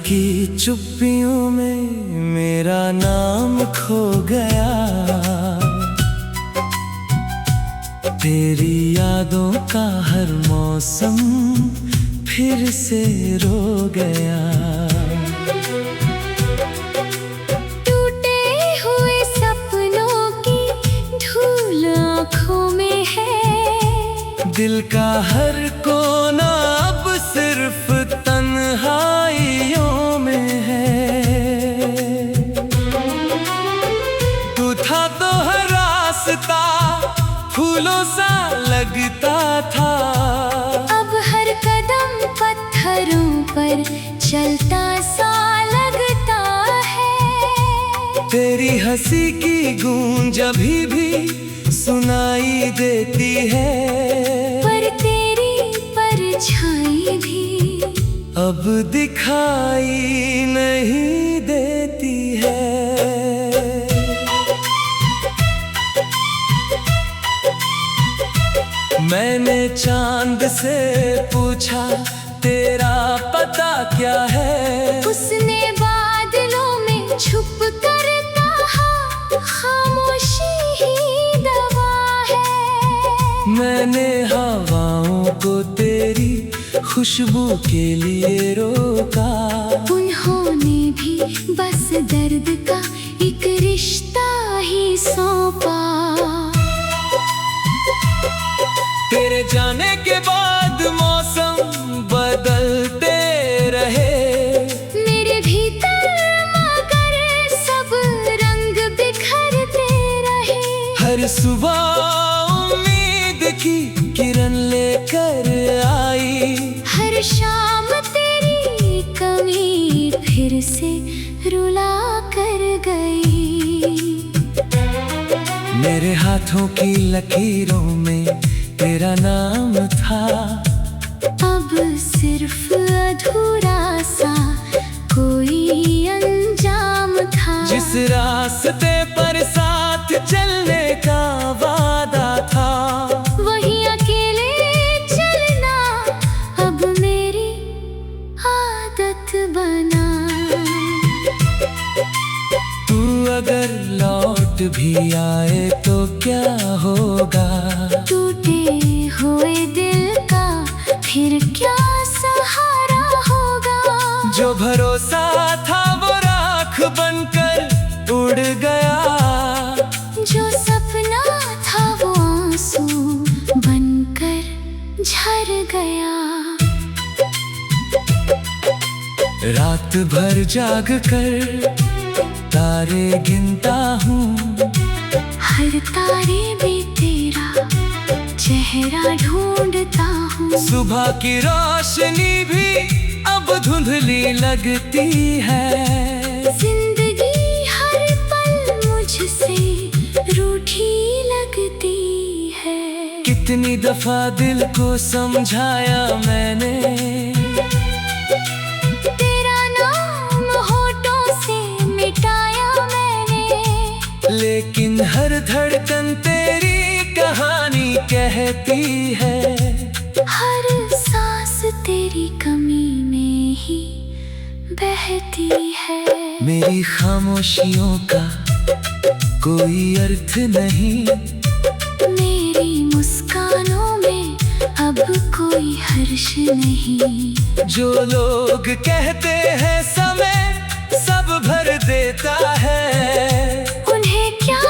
की चुप्पियों में मेरा नाम खो गया। तेरी यादों का हर मौसम फिर से रो गया। टूटे हुए सपनों की धूल आँखों में है। दिल का हर कोना अब सिर्फ तन्हाइयों में है। तू था तो हर रास्ता फूलों सा लगता था। अब हर कदम पत्थरों पर चलता सा लगता है। तेरी हंसी की गूंज अभी भी सुनाई देती है। पर तेरी परछाई भी अब दिखाई नहीं देती है। मैंने चांद से पूछा तेरा पता क्या है। उसने बादलों में छुप कर कहा खामोशी ही दवा है। मैंने हवाओं को तेरी खुशबू के लिए रोका। उन्होंने भी बस दर्द का एक रिश्ता ही सौंपा। तेरे जाने के बाद मौसम बदलते रहे। मेरे भीतर मगर सब रंग बिखरते रहे। हर सुबह उम्मीद की किरण लेकर आई। हर शाम तेरी कमी फिर से रुला कर गई। मेरे हाथों की लकीरों में तेरा नाम था। अब सिर्फ अधूरा सा कोई अंजाम था। जिस रास्ते पर साथ चलने का वादा था, वही अकेले चलना अब मेरी आदत बना। तू अगर लौट भी आए तो क्या होगा। टूटे हुए दिल का फिर क्या सहारा होगा। जो भरोसा था वो राख बनकर उड़ गया। जो सपना था वो आंसू बनकर झर गया। रात भर जाग कर तारे गिनता हूँ। हर तारे में तेरा चेहरा ढूंढता हूँ। सुबह की रोशनी भी अब धुंधली लगती है। जिंदगी हर पल मुझसे रूठी लगती है। कितनी दफा दिल को समझाया मैंने। तेरा नाम होठों से मिटाया मैंने। लेकिन हर धड़कन तेरी कहानी कहती है। हर सांस तेरी कमी में ही बहती है। मेरी खामोशियों का कोई अर्थ नहीं। मेरी मुस्कानों में अब कोई हर्ष नहीं। जो लोग कहते हैं समय सब भर देता है। उन्हें क्या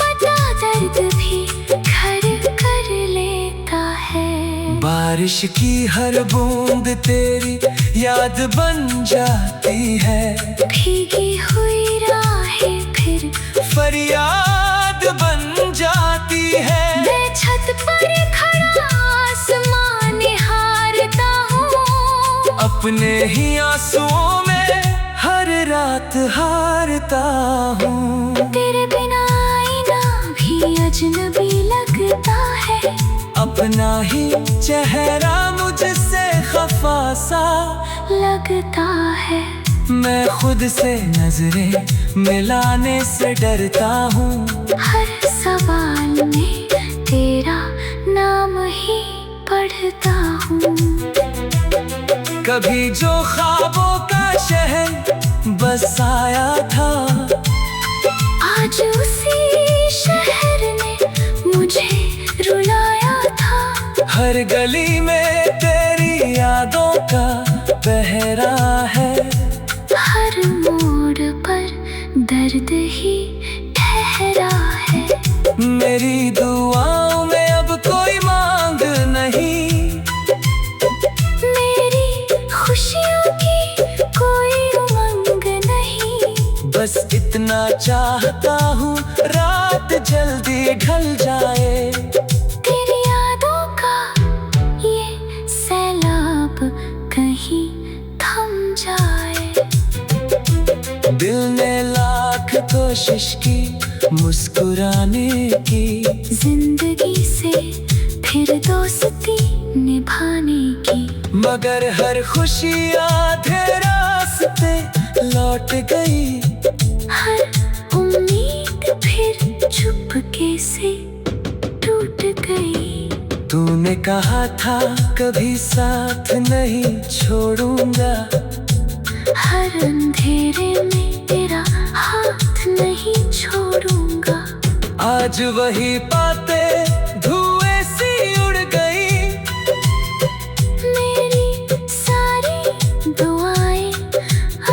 पता दर्द भी घर कर लेता है। बारिश की हर बूंद तेरी याद बन जाती है। भीगी हुई राहें फिर फरियाद बन जाती है। मैं छत पर खड़ा आसमान निहारता हूँ। अपने ही आंसुओं में हर रात हारता हूँ। तेरे बिना आईना भी अजनबी लगता है। अपना ही चेहरा मुझसे खफा सा लगता है। मैं खुद से नजरें मिलाने से डरता हूँ। हर सवाल में तेरा नाम ही पढ़ता हूँ। कभी जो ख्वाबों का शहर बसाया था। आज उसी शहर ने मुझे रुलाया था। हर गली में तेरी यादों का पहरा है। हर मोड़ पर दर्द ही ठहरा है। मेरी दुआओं में अब कोई मांग नहीं। मेरी खुशियों की कोई उमंग नहीं। बस इतना चाहता हूँ रात जल्दी ढल जाए। तेरी यादों का ये सैलाब कहीं थम जाए। दिल ने लाख कोशिश की मुस्कुराने की। जिंदगी से फिर दोस्ती निभाने की। मगर हर खुशी आधे रास्ते लौट गई। हर उम्मीद फिर चुपके से टूट गई। तूने कहा था कभी साथ नहीं छोड़ूंगा। हर अंधेरे में तेरा हाथ नहीं छोड़ूंगा। आज वही बातें धुएं सी उड़ गई। मेरी सारी दुआएं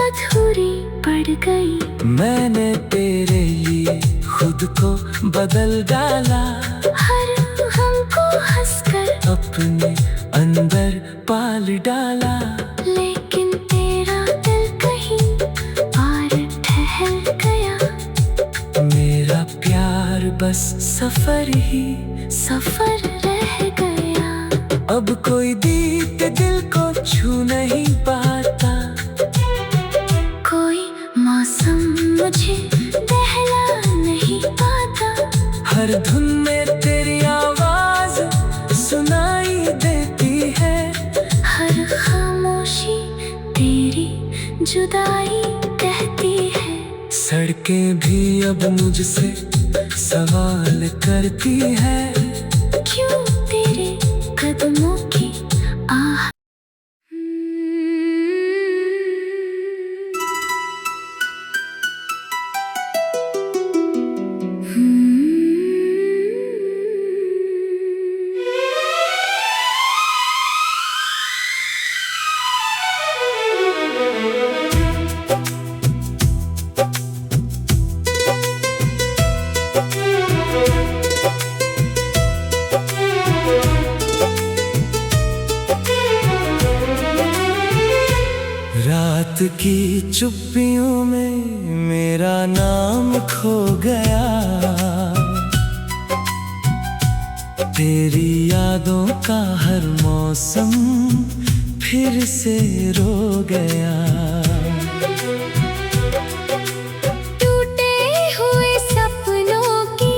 अधूरी पड़ गई। मैंने तेरे लिए खुद को बदल डाला। हर हमको हंसकर अपने अंदर पाल डाला। लेकिन तेरा दिल कहीं पार ठहर गया। मेरा प्यार बस सफर ही सफर रह गया। अब कोई दीद दिल को छू नहीं पाता। कोई मौसम मुझे बहला नहीं पाता। हर धुन में तेरी आवाज सुनाई देती है। हर खामोशी तेरी जुदाई कहती है। सड़कें भी अब मुझसे सवाल करती है। क्यों तेरे कदमों की आह। रात की चुप्पियों में मेरा नाम खो गया। तेरी यादों का हर मौसम फिर से रो गया। टूटे हुए सपनों की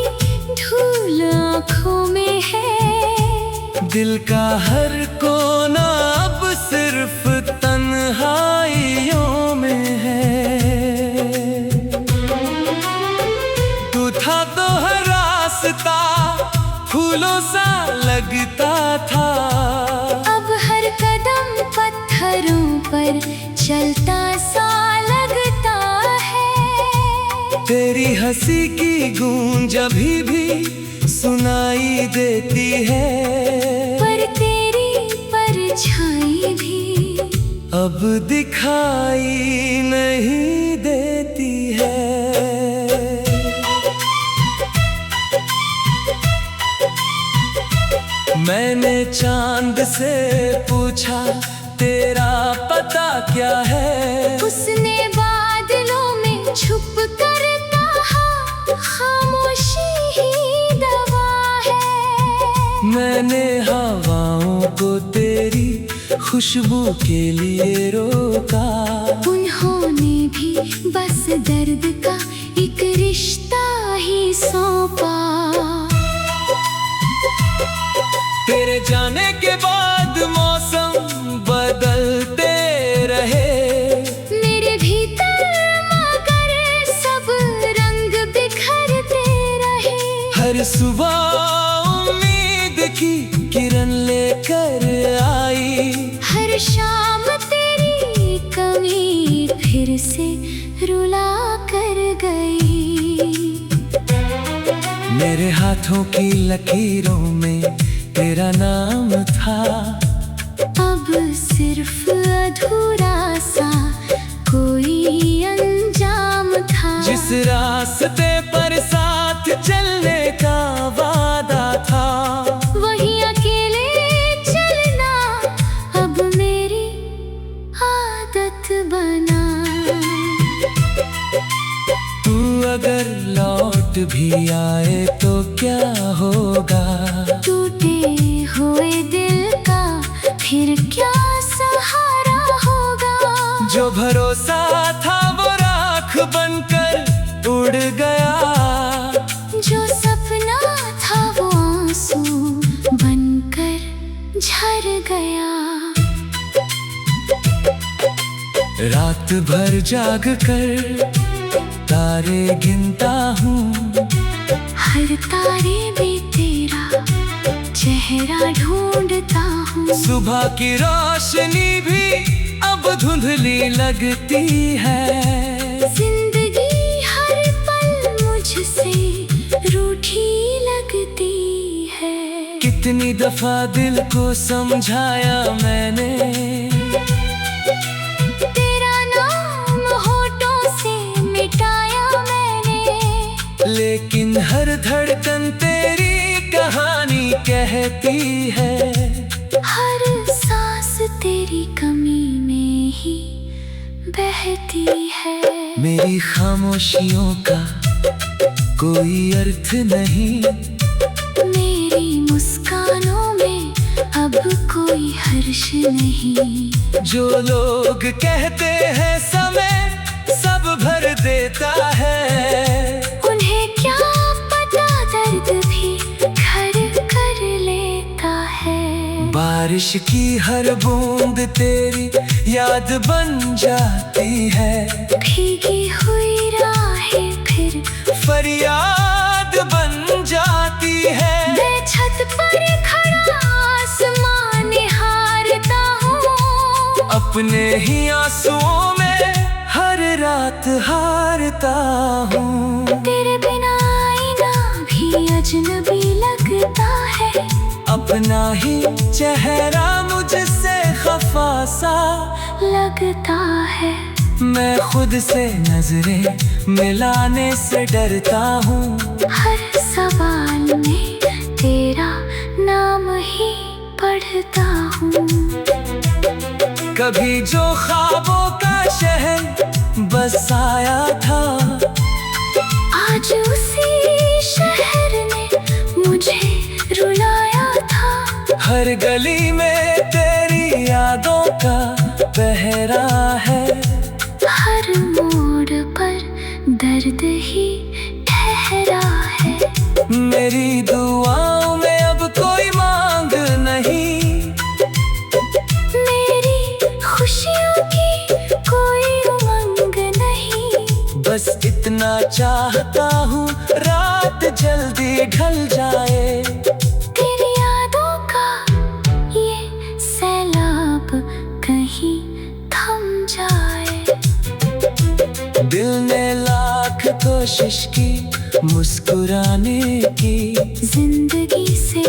धूल आँखों में है। दिल का हर कोना अब सिर्फ तन्हाइयों में है। तू था तो हर रास्ता फूलों सा लगता था। अब हर कदम पत्थरों पर चलता सा लगता है। तेरी हंसी की गूंज अभी भी सुनाई देती है। पर तेरी परछाई भी अब दिखाई नहीं देती है। मैंने चांद से पूछा तेरा पता क्या है। उसने बादलों में छुप कर कहा खामोशी ही दवा है। मैंने हवाओं को तेरी खुशबू के लिए रोका। उन्होंने भी बस दर्द का एक रिश्ता ही सौंपा। तेरे जाने के बाद मौसम बदलते रहे। मेरे भीतर मगर सब रंग बिखरते रहे। हर सुबह उम्मीद की किरण लेकर आई। हर शाम तेरी कमी फिर से रुला कर गई। मेरे हाथों की लकीरों में तेरा नाम था, अब सिर्फ अधूरा सा कोई अंजाम था। जिस रास्ते पर साथ चलने का वादा था, वही अकेले चलना अब मेरी आदत बना। तू अगर लौट भी आए तो क्या होगा, टूटे हुए दिल का फिर क्या सहारा होगा। जो भरोसा था वो राख बनकर उड़ गया, जो सपना था वो आंसू बनकर झर गया। रात भर जाग कर तारे गिनता हूँ, हर तारे में तेरा चेहरा ढूंढता हूँ। सुबह की रोशनी भी अब धुंधली लगती है। जिंदगी हर पल मुझसे रूठी लगती है। कितनी दफा दिल को समझाया मैंने, तेरा नाम होठों से मिटाया मैंने। लेकिन हर धड़कन तेरी कहानी कहती है। हर सांस तेरी कमी में ही बहती है। मेरी खामोशियों का कोई अर्थ नहीं, मेरी मुस्कानों में अब कोई हर्ष नहीं। जो लोग कहते हैं समय सब भर देता है, उन्हें क्या पता दर्द भी घर कर लेता है। बारिश की हर बूंद तेरी याद बन जाती है। भीगी हुई राहें फिर फरियाद बन जाती है। मैं छत पर खड़ा आसमान निहारता हूँ। अपने ही आंसुओं में हर रात हारता हूँ। तेरे बिना आईना भी अजनबी लगता है। अपना ही चेहरा मुझसे खफा सा लगता है। मैं खुद से नजरें मिलाने से डरता हूँ। हर सवाल में तेरा नाम ही पढ़ता हूँ। कभी जो ख्वाबों का शहर बसाया था, आज उसी शहर ने मुझे रुलाया था। हर गली में तेरी यादों का पहरा है। हर मोड़ पर दर्द ही ठहरा है। मेरी दुआओं में अब कोई मांग नहीं, मेरी खुशियों की कोई उमंग नहीं। बस इतना चाहता हूँ रात जल्दी ढल जाए। तेरी यादों का ये सैलाब कहीं थम जाए। दिल ने लाख कोशिश की मुस्कुराने की, जिंदगी से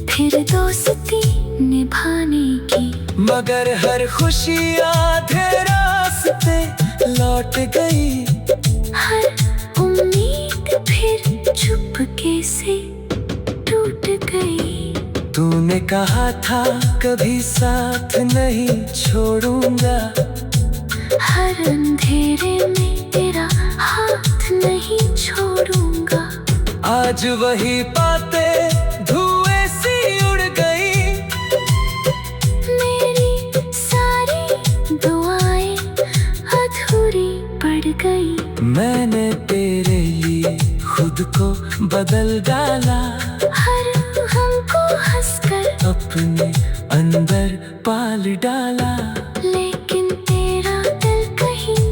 फिर दोस्ती निभाने की। मगर हर खुशी आधे रास्ते लौट गई। हर उम्मीद फिर चुपके से टूट गई। तूने कहा था कभी साथ नहीं छोड़ूंगा, हर अंधेरे में तेरा हाथ नहीं छोड़ूंगा। आज वही बातें धुएं सी उड़ गई। मेरी सारी दुआएं अधूरी पड़ गई। मैंने तेरे लिए खुद को बदल डाला, हर हमको हंसकर अपने अंदर पाल डाला। लेकिन तेरा दिल कहीं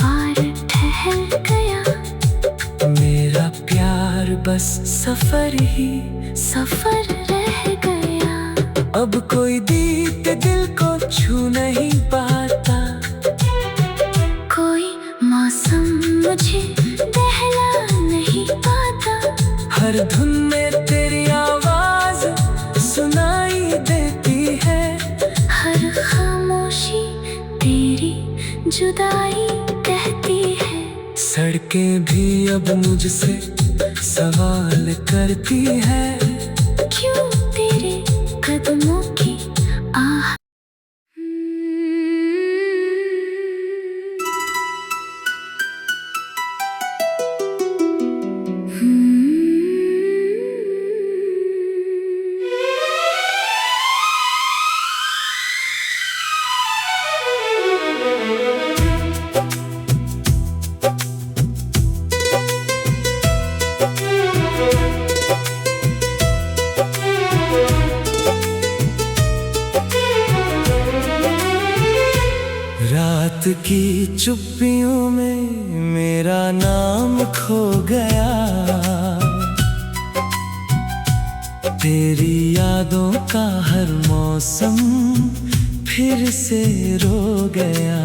पार ठहर गया। मेरा प्यार बस सफर ही सफर रह गया। अब कोई दीद दिल को छू नहीं पाता। हर धुन में तेरी आवाज सुनाई देती है। हर खामोशी तेरी जुदाई कहती है। सड़कें भी अब मुझसे सवाल करती है। क्यों तेरे कदमों की आह। रात की चुप्पियों में मेरा नाम खो गया। तेरी यादों का हर मौसम फिर से रो गया।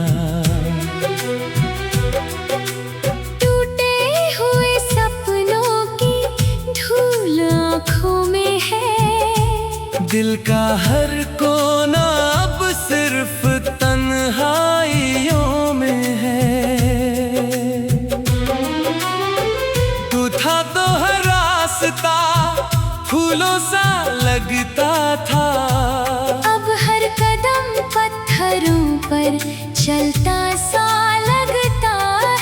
टूटे हुए सपनों की धूल आँखों में है। दिल का हर कोना अब सिर्फ तन्हाइयों में है। तू था तो हर रास्ता फूलों सा लगता था। अब हर कदम पत्थरों पर चलता सा लगता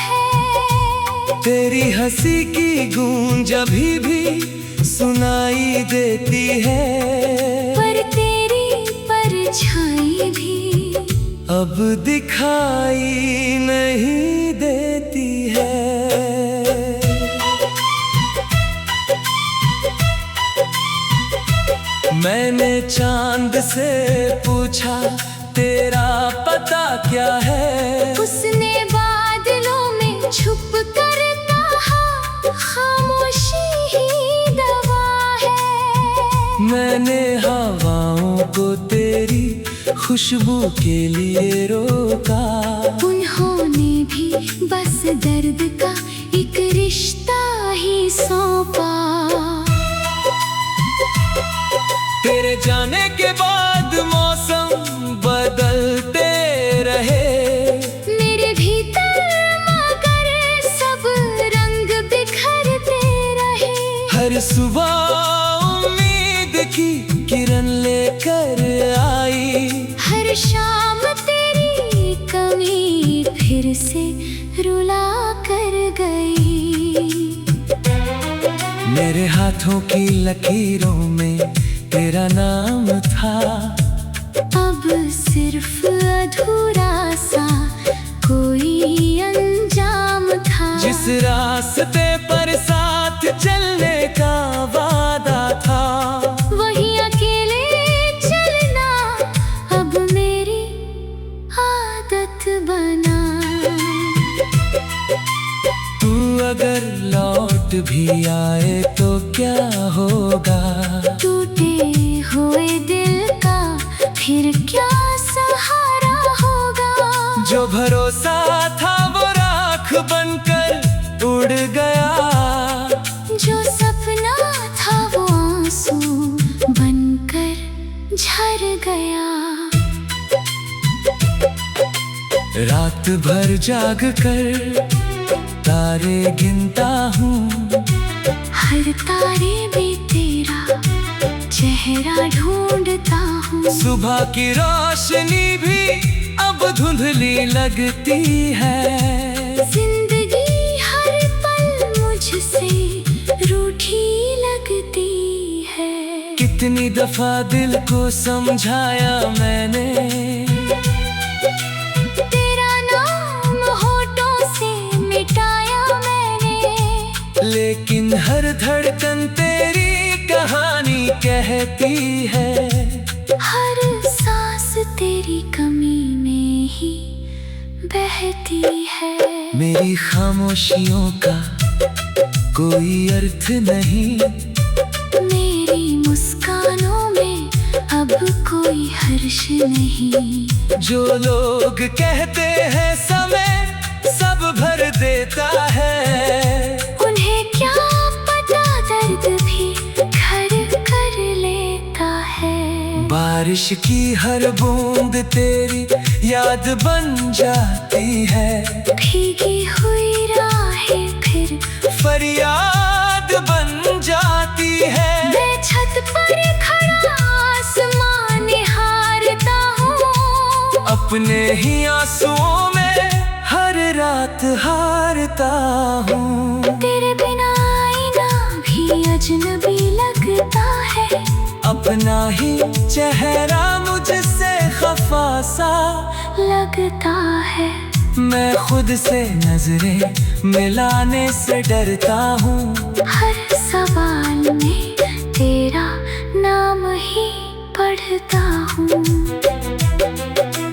है। तेरी हंसी की गूंज अभी भी सुनाई देती है। पर तेरी परछाई भी अब दिखाई नहीं देती है। मैंने चांद से पूछा तेरा पता क्या है। उसने बादलों में छुप कर कहा खामोशी ही दवा है। मैंने हवाओं को तेरी खुशबू के लिए रोका। उन्होंने भी बस दर्द का एक रिश्ता ही सौंपा। तेरे जाने के बाद मौसम बदलते रहे। मेरे भीतर मगर सब रंग बिखरते रहे। हर सुबह उम्मीद की किरण लेकर आई। हर शाम तेरी कमी फिर से रुला कर गई। मेरे हाथों की लकीरों में तेरा नाम था। अब सिर्फ अधूरा सा कोई अंजाम था। जिस रास्ते पर साथ चलने का वादा था। वही अकेले चलना अब मेरी आदत बना। तू अगर लौट भी आए तो क्या होगा। टूटे हुए दिल का फिर क्या सहारा होगा। जो भरोसा था वो राख बनकर उड़ गया। जो सपना था वो आंसू बनकर झर गया। रात भर जाग कर तारे गिनता हूँ। हर तारे भी तेरा चेहरा ढूंढता हूँ। सुबह की रोशनी भी अब धुंधली लगती है। जिंदगी हर पल मुझसे रूठी लगती है। कितनी दफा दिल को समझाया मैंने। तेरा नाम होठों से मिटाया मैंने। लेकिन हर धड़कन तेरी कहानी कहती है। हर सांस तेरी कमी में ही बहती है। मेरी खामोशियों का कोई अर्थ नहीं। मेरी मुस्कानों में अब कोई हर्ष नहीं। जो लोग कहते हैं समय सब भर देता है। उन्हें क्या पता दर्द बारिश की हर बूंद तेरी याद बन जाती है। भीगी हुई राहें फिर फरियाद बन जाती है। मैं छत पर खड़ा आसमान निहारता हूँ। अपने ही आंसुओं में हर रात हारता हूँ। तेरे बिना आईना भी अजनबी लगता है। अपना ही चेहरा मुझसे खफा सा लगता है। मैं खुद से नजरें मिलाने से डरता हूँ। हर सवाल में तेरा नाम ही पढ़ता हूँ।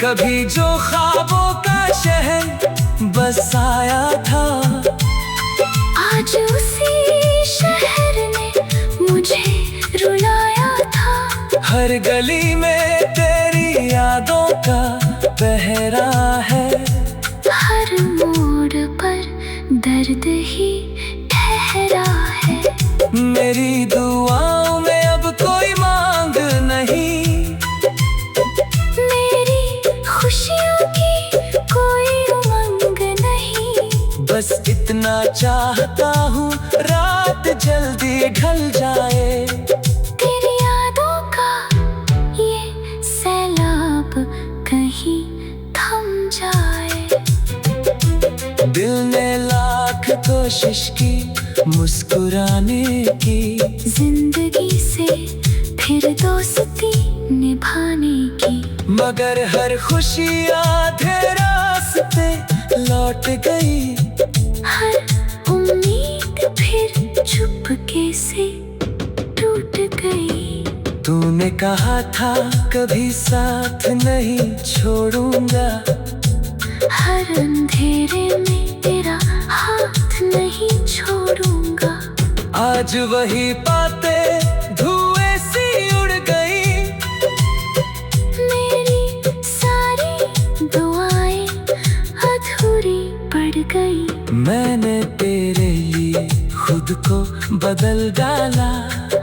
कभी जो ख्वाबों का शहर बसाया था, आज उसी शहर ने मुझे रुलाया था। हर गली में तेरी यादों का पहरा है। हर मोड़ पर दर्द ही ठहरा है। मेरी दुआओं में अब कोई मांग नहीं। मेरी खुशियों की कोई उमंग नहीं। बस इतना चाहता हूँ रात जल्दी ढल जाए। तेरी यादों का ये सैलाब कहीं थम जाए। दिल ने लाख कोशिश की मुस्कुराने की, जिंदगी से फिर दोस्ती निभाने की, मगर हर खुशी आधे रास्ते लौट गई। हर उम्मीद फिर चुपके से टूट गई। तूने कहा था कभी साथ नहीं छोड़ूंगा। हर अंधेरे में तेरा हाथ नहीं छोड़ूंगा। आज वही बातें धुएं सी उड़ गई। मेरी सारी दुआएं अधूरी पड़ गई। मैंने तेरे लिए खुद को बदल डाला।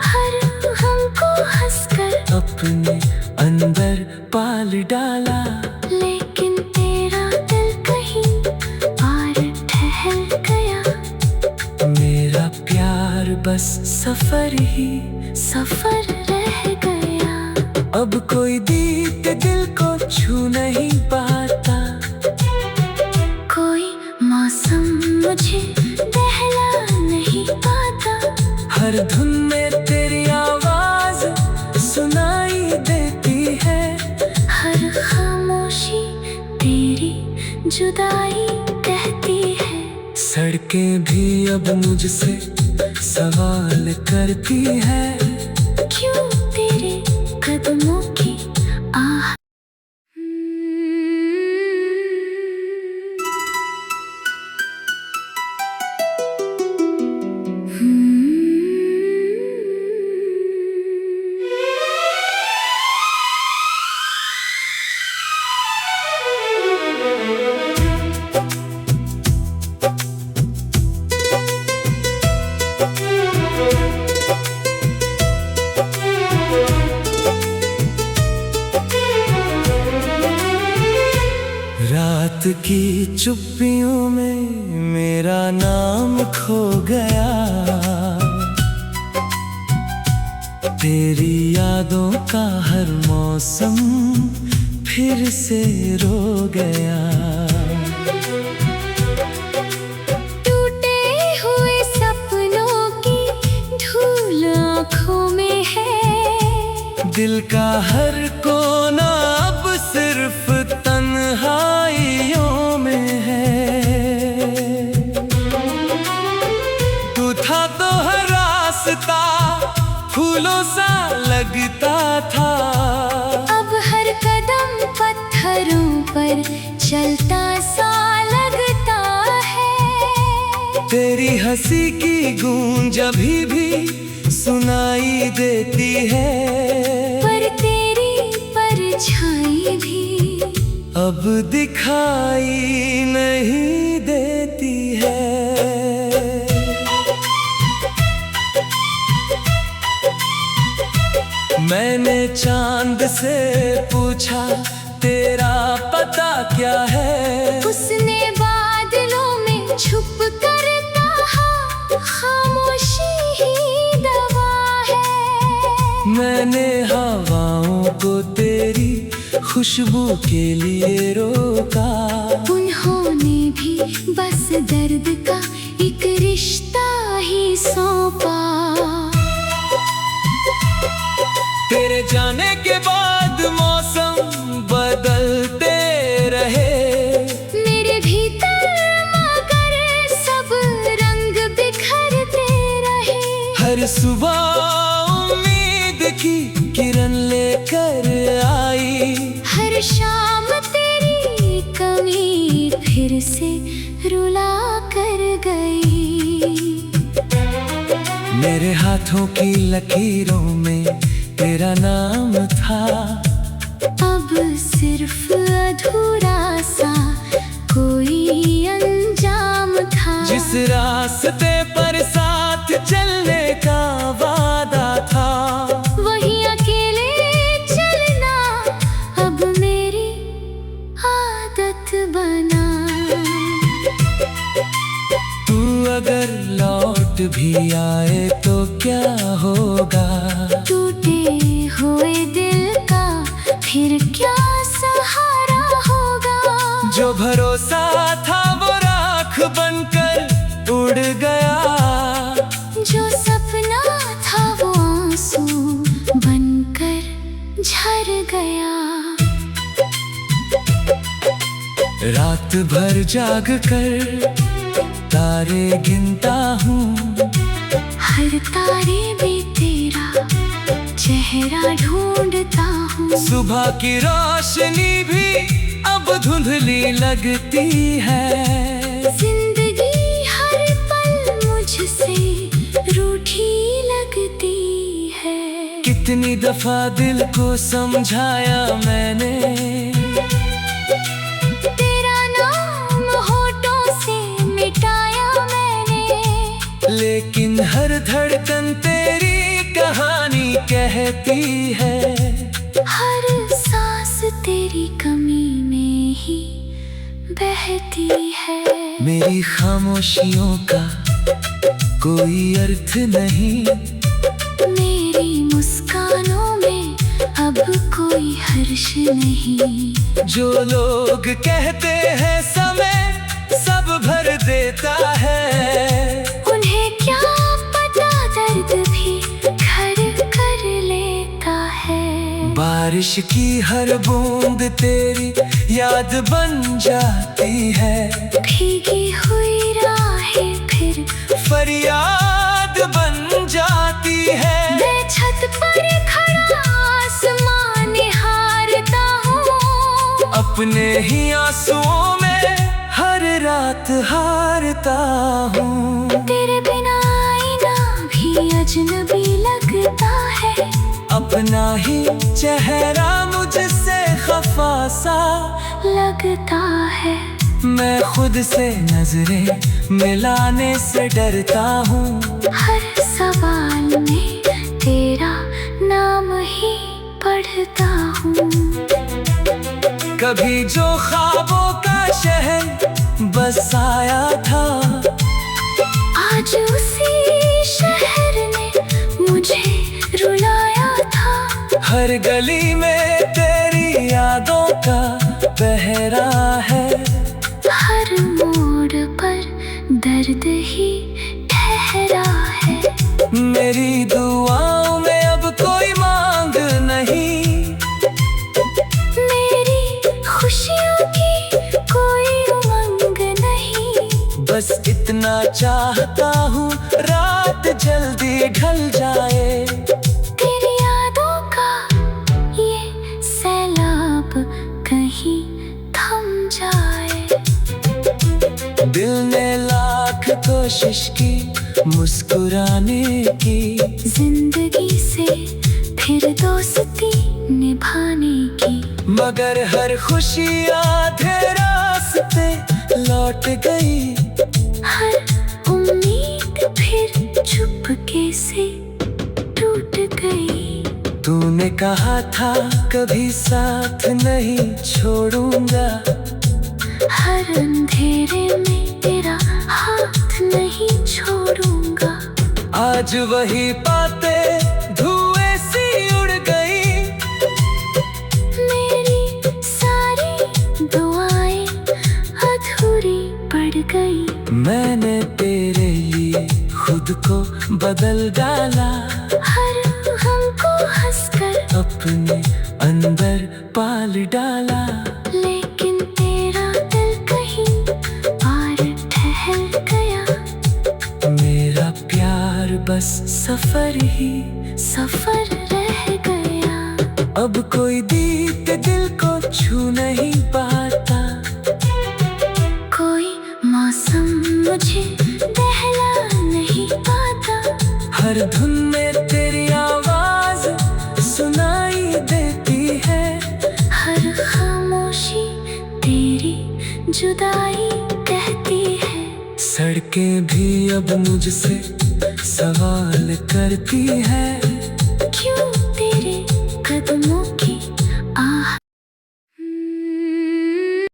हर हमको हंसकर अपने अंदर पाल डाला। लेकिन तेरा दिल कहीं पार ठहर गया। मेरा प्यार बस सफर ही सफर रह गया। अब कोई दीद दिल को छू नहीं पाता। कोई मौसम मुझे बहला नहीं पाता। हर धुन में तेरी आवाज सुनाई देती है। हर खामोशी तेरी जुदाई कहती है। सड़कें भी अब मुझसे सवाल करती है। क्यों तेरे कदमों की आह। रात की चुप्पियों में मेरा नाम खो गया। तेरी यादों का हर मौसम फिर से रो गया। टूटे हुए सपनों की धूल आँखों में है। दिल का हर कोना अब सिर्फ तन्हाइयों में है। तू था तो हर रास्ता फूलों सा लगता था। अब हर कदम पत्थरों पर चलता सा लगता है। तेरी हंसी की गूंज अभी भी सुनाई देती है। पर तेरी परछाई भी अब दिखाई नहीं देती है। मैंने चांद से पूछा तेरा पता क्या है, उसने बादलों में छुप कर कहा खामोशी ही दवा है। मैंने हवाओं को तेरी खुशबू के लिए रोका, उन्होंने भी बस दर्द का एक रिश्ता ही सौंपा। तेरे जाने के बाद मौसम बदलते रहे, मेरे भीतर मगर सब रंग बिखरते रहे। हर सुबह उम्मीद की किरण लेकर आई, हर शाम तेरी कमी फिर से रुला कर गई। मेरे हाथों की लकीरों में तेरा नाम था, अब सिर्फ अधूरा सा कोई अंजाम था। जिस रास्ते पर साथ चलने का वादा था, वही अकेले चलना अब मेरी आदत बना। तू अगर लौट भी आए तो क्या होगा, टूटे हुए दिल का फिर क्या सहारा होगा। जो भरोसा था वो राख बनकर उड़ गया, जो सपना था वो आंसू बनकर झर गया। रात भर जाग कर तारे गिनता हूँ, हर तारे में तेरा चेहरा ढूंढता हूँ। सुबह की रोशनी भी अब धुंधली लगती है, जिंदगी हर पल मुझसे रूठी लगती है। कितनी दफा दिल को समझाया मैंने, तेरा नाम होठों से मिटाया मैंने, लेकिन हर धड़कन तेरी कहानी कहती है। हर सांस तेरी कमी में ही बहती है। मेरी खामोशियों का कोई अर्थ नहीं, मेरी मुस्कानों में अब कोई हर्ष नहीं। जो लोग कहते हैं समय सब भर देता है, उन्हें क्या पता दर्द भी घर कर लेता है। बारिश की हर बूंद तेरी याद बन जाती है, भीगी हुई राहें फिर फरियाद बन जाती है। मैं छत पर खड़ा आसमान निहारता हूँ, अपने ही आंसुओं में हर रात हारता हूँ। तेरे बिना आईना भी अजनबी लगता है, अपना ही चेहरा मुझसे खफा सा लगता है। मैं खुद से नजरें मिलाने से डरता हूँ, हर सवाल में तेरा नाम ही पढ़ता हूँ। कभी जो ख्वाबों का शहर बसाया था, आज उसी शहर ने मुझे रुलाया था। हर गली में तेरी यादों का पहरा है, हर मोड़ पर दर्द ही ठहरा है। मेरी दुआओं में अब कोई मांग नहीं, मेरी खुशियों की कोई उमंग नहीं। बस इतना चाहता हूँ रात जल्दी ढल जाए, तेरी यादों का ये सैलाब कहीं थम जाए। दिल ने लाख कोशिश की मुस्कुराने की, जिंदगी से फिर दोस्ती निभाने की, मगर हर खुशी आधे रास्ते लौट गई। हर उम्मीद फिर चुपके से टूट गई। तूने कहा था कभी साथ नहीं छोड़ूंगा, हर अंधेरे में तेरा हाथ नहीं छोड़ूंगा। आज वही बातें धुएं सी उड़ गई, मेरी सारी दुआएं अधूरी पड़ गई। मैंने तेरे लिए खुद को बदल डाला, हर हमको हंसकर अपने अंदर पाल डाला। लेकिन तेरा दिल कहीं और ठहर गया, मेरा प्यार बस सफर रह गया। अब कोई दीद दिल को छू नहीं पाता, कोई मौसम मुझे बहला नहीं पाता। हर धुन में तेरी आवाज सुनाई देती है, हर खामोशी तेरी जुदाई कहती है। सड़कें भी अब मुझसे सवाल करती है,